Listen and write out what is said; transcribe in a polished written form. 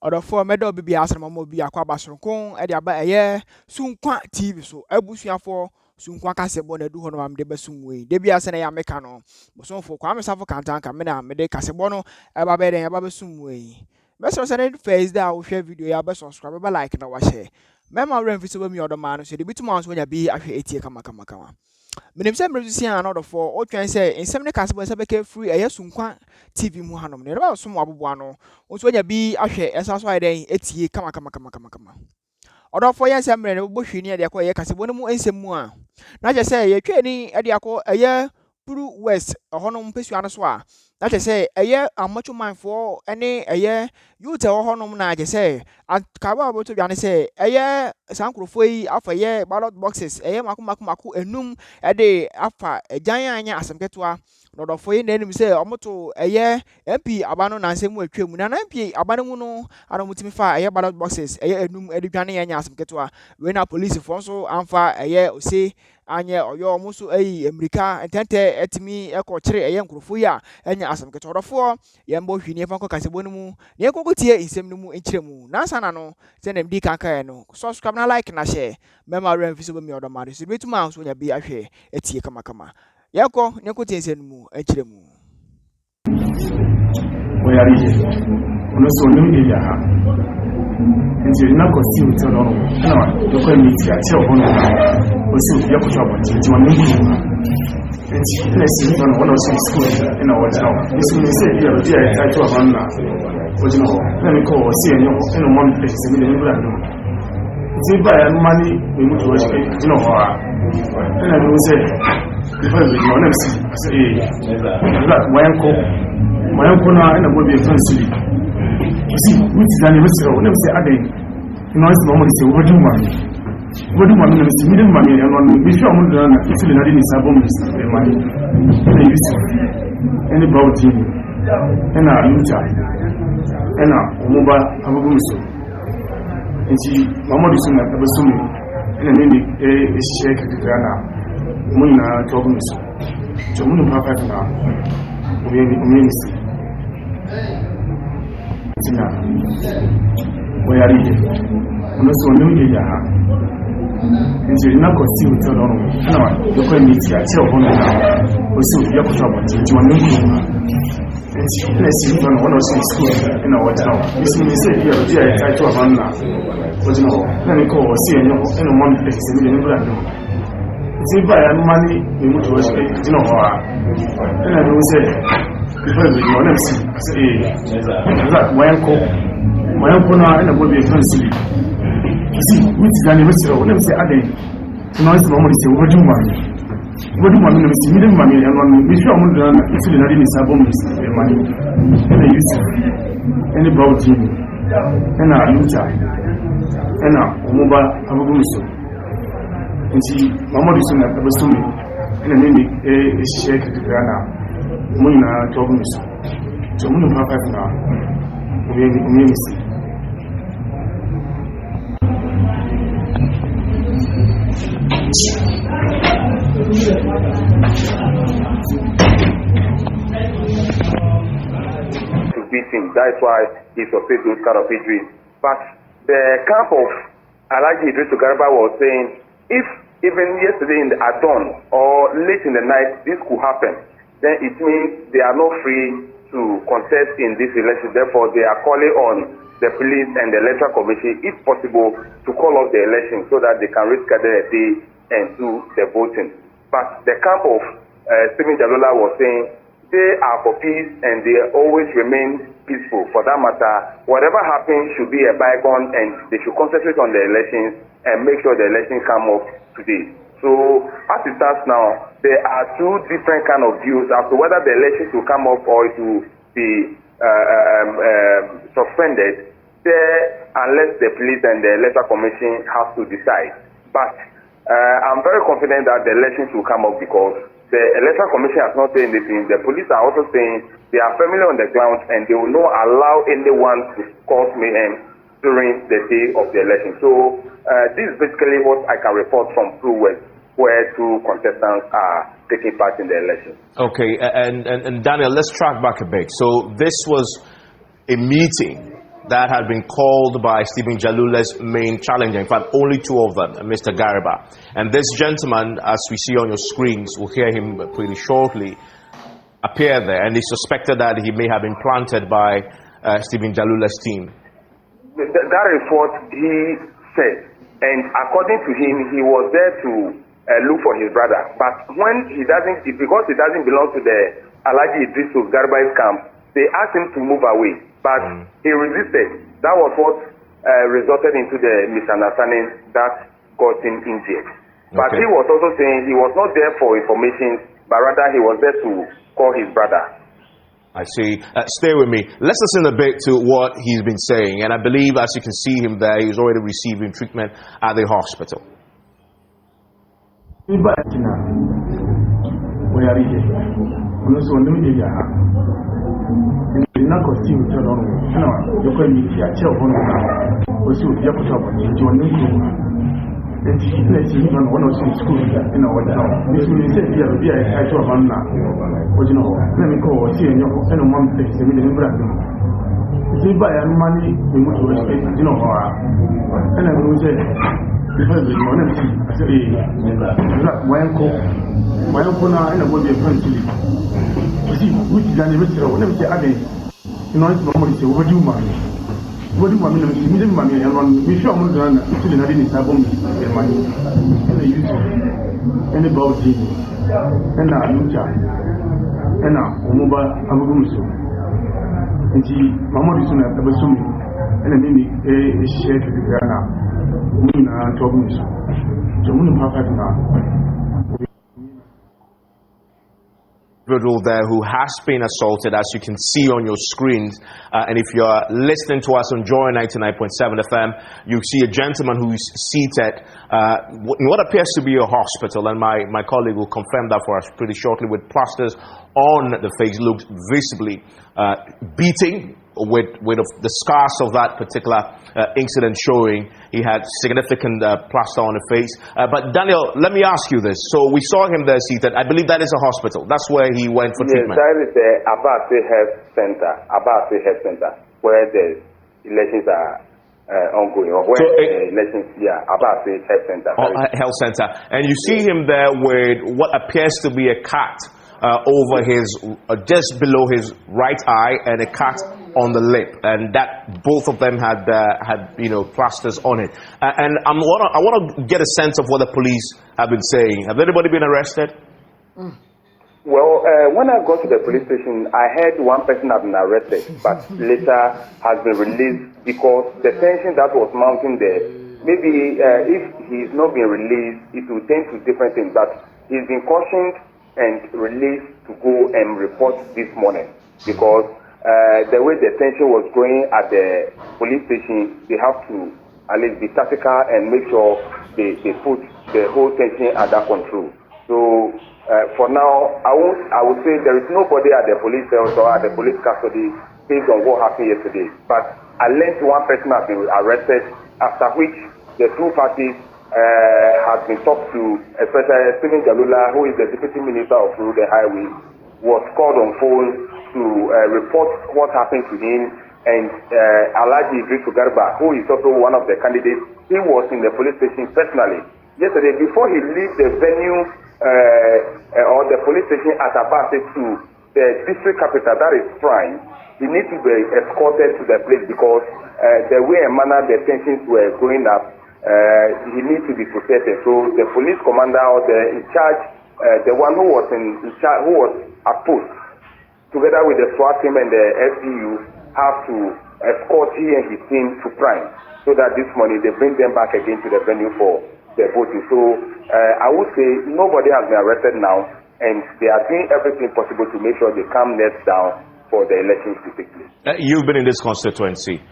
Or for medo be as mama be akwa basronkon e dia ba eye sunkwa TV so abusuafo sunkwa kasebo na du ho no am de besumwe de bia se na ya meka no so for kwa me safo kantanka me na me de kasebo no e ba be den e ba besumwe be so se first day wo share video ya be subscribe be like na wa share mema rem fi so be mi odoma no so de bituma so nya bi ahwe etie kama menim say mrezusi an order for o twen say ensem ne kasebo se be ke free eye sunkwa TV mu hanom ne ba so mo abobo ano o so nya bi ahwe esa so ayden etie kama order for yen sem ne bo hwini e de akọ eye kasebo ne mu ensem mu a na je say ye twa ni e de akọ eye Pru West honom pesu ano so a na je say eye amacho man for ene eye youth honom na je say akaba oboto dwane say eye sankrofo yi afa ye ballot boxes eye mako enum e de afa ejan anya asemketoa no do for yi na enim say omoto eye MP abano na nsemu atwam na MP abano mu no ano mutimi fa eye ballot boxes eye enum e de dwane anya asemketoa we na police for so amfa eye ose anye oyo muso ayi America entente etimi ekọchire eye nkrofo ya enya asamketo odofo yembo hwini efa kasebo no mu ne ekokotie insem no mu enchiremu na sana no se na mdi kanka no subscribe na like na share mema rem fi so be mi odomare so betuma so nya bi ahwe etie kama yeko ne ekokotie insem no mu enchiremu oyari ono so nim ya ha nti na kosi uto no na dokwa miti ya che ono osi ya kuchwa bonti nti wanu nti na si no ono so school ina wacha nti ni se ya dia ya to abanna ojino na ni ko osi enyo ina mo mpese mi ni bra no nti ba ya mani ni mutu wa shi ina wa ina no se ifa ni mo na si la wayanko na ina mo be fansili see, which is an investor, never say again. Noise normally say, what do you want? What do you want? It's middle money, and on the issue of Mundana, if you not in his album, money. They used to any about him, and a luta, and a mobile abuso. And she, Mamma is not ever soon, and a minute is shake the grana, Muna Tobus. So Munu Papa now, we tina oyari ono so nim ya ha nti na ko si uto no na dokwa miti a che hono na osi ya ko tabo nti wonu ku nti na si no ono so school ina wacha no isi ni se ya dia ya to abanna ojino na ni ko osi enyo eno mo mpe se ni ni bra no nti ba ya mani ni mutu o se ojino ho a ina no se ifa ni no na si wayanko na ina gobe fansili see which is an investor when say again noise normally say what do you want na si middle money and one we sure mo na if you not in his album money and use any about him and a luta and a mobile abuso nti mama diso na abasumi ina nini shake the grana mun na tobuso so mun papa na umemi to beat him. That's why he sustained those kind of injuries. But the camp of Alhaji Idris Garba was saying, if even yesterday at dawn or late in the night this could happen, then it means they are not free to contest in this election. Therefore, they are calling on the police and the electoral commission, if possible, to call off the election so that they can reschedule a day and do the voting. But the camp of Stephen Jalola was saying they are for peace and they always remain peaceful. For that matter, whatever happens should be a bygone and they should concentrate on the elections and make sure the elections come up today. So as it stands now, there are two different kind of views as to whether the elections will come up or it will be suspended there unless the police and the electoral commission have to decide. But I'm very confident that the elections will come up because the electoral commission has not said anything. The police are also saying they are firmly on the ground and they will not allow anyone to cause mayhem during the day of the election. So this is basically what I can report from Pru West, where two contestants are taking part in the election. Okay, and Daniel, let's track back a bit. So this was a meeting that had been called by Stephen Jalula's main challenger. In fact, only two of them, Mr. Garba. And this gentleman, as we see on your screens, we'll hear him pretty shortly, appear there. And it's suspected that he may have been planted by Stephen Jalula's team. That is what he said. And according to him, he was there to look for his brother. But when he doesn't, because he doesn't belong to the Alhaji Idris Garba's camp, they asked him to move away. But he resisted. That was what resulted into the misunderstanding that got him injured. But he was also saying he was not there for information, but rather he was there to call his brother. I see. Stay with me. Let's listen a bit to what he's been saying. And I believe, as you can see him there, he's already receiving treatment at the hospital. What do you want me to see? We show them to the Nadine Sabon and money. And they use any bounty and now Lucha and now Omoba Abuguso. And she, Mamma is soon after Basumi and a mini a share to the Ghana. Muna and Tobus. So Moon Papa now. There who has been assaulted, as you can see on your screens, and if you're listening to us on Joy 99.7 FM, you see a gentleman who is seated in what appears to be a hospital, and my colleague will confirm that for us pretty shortly, with plasters on the face, looked visibly beating with the scars of that particular incident showing. He had significant plaster on the face. But Daniel, let me ask you this. So we saw him there seated. I believe that is a hospital. That's where he went for treatment. That is the Abase Health Center, where the elections are ongoing. Or where elections, Abase Health Center. Health Center. And you see him there with what appears to be a cut over his, just below his right eye, and a cut on the lip, and that both of them had plasters on it. And I want to get a sense of what the police have been saying. Have anybody been arrested? Well, when I got to the police station, I heard one person had been arrested, but later has been released because the tension that was mounting there. Maybe if he's not been released, it will tend to different things. But he's been cautioned and released to go and report this morning because the way the tension was going at the police station, they have to at least be tactical and make sure they put the whole tension under control. So for now, I would say there is nobody at the police cell or at the police custody based on what happened yesterday. But I learned one person has been arrested, after which the two parties have been talked to, especially Stephen Jalula, who is the Deputy Minister of Road and Highway, was called on phone to report what happened to him, and Alhaji Idris Garba, who is also one of the candidates, he was in the police station personally yesterday before he leaves the venue or the police station at Abase to the district capital, that is Prime. He needs to be escorted to the place because the way and manner the tensions were going up, he needs to be protected. So the police commander or the in charge, the one who was in charge, who was at post, together with the SWAT team and the SBU, have to escort he and his team to Prime, so that this morning they bring them back again to the venue for the voting. So I would say nobody has been arrested now, and they are doing everything possible to make sure they calm nets down for the elections to take place. You've been in this constituency.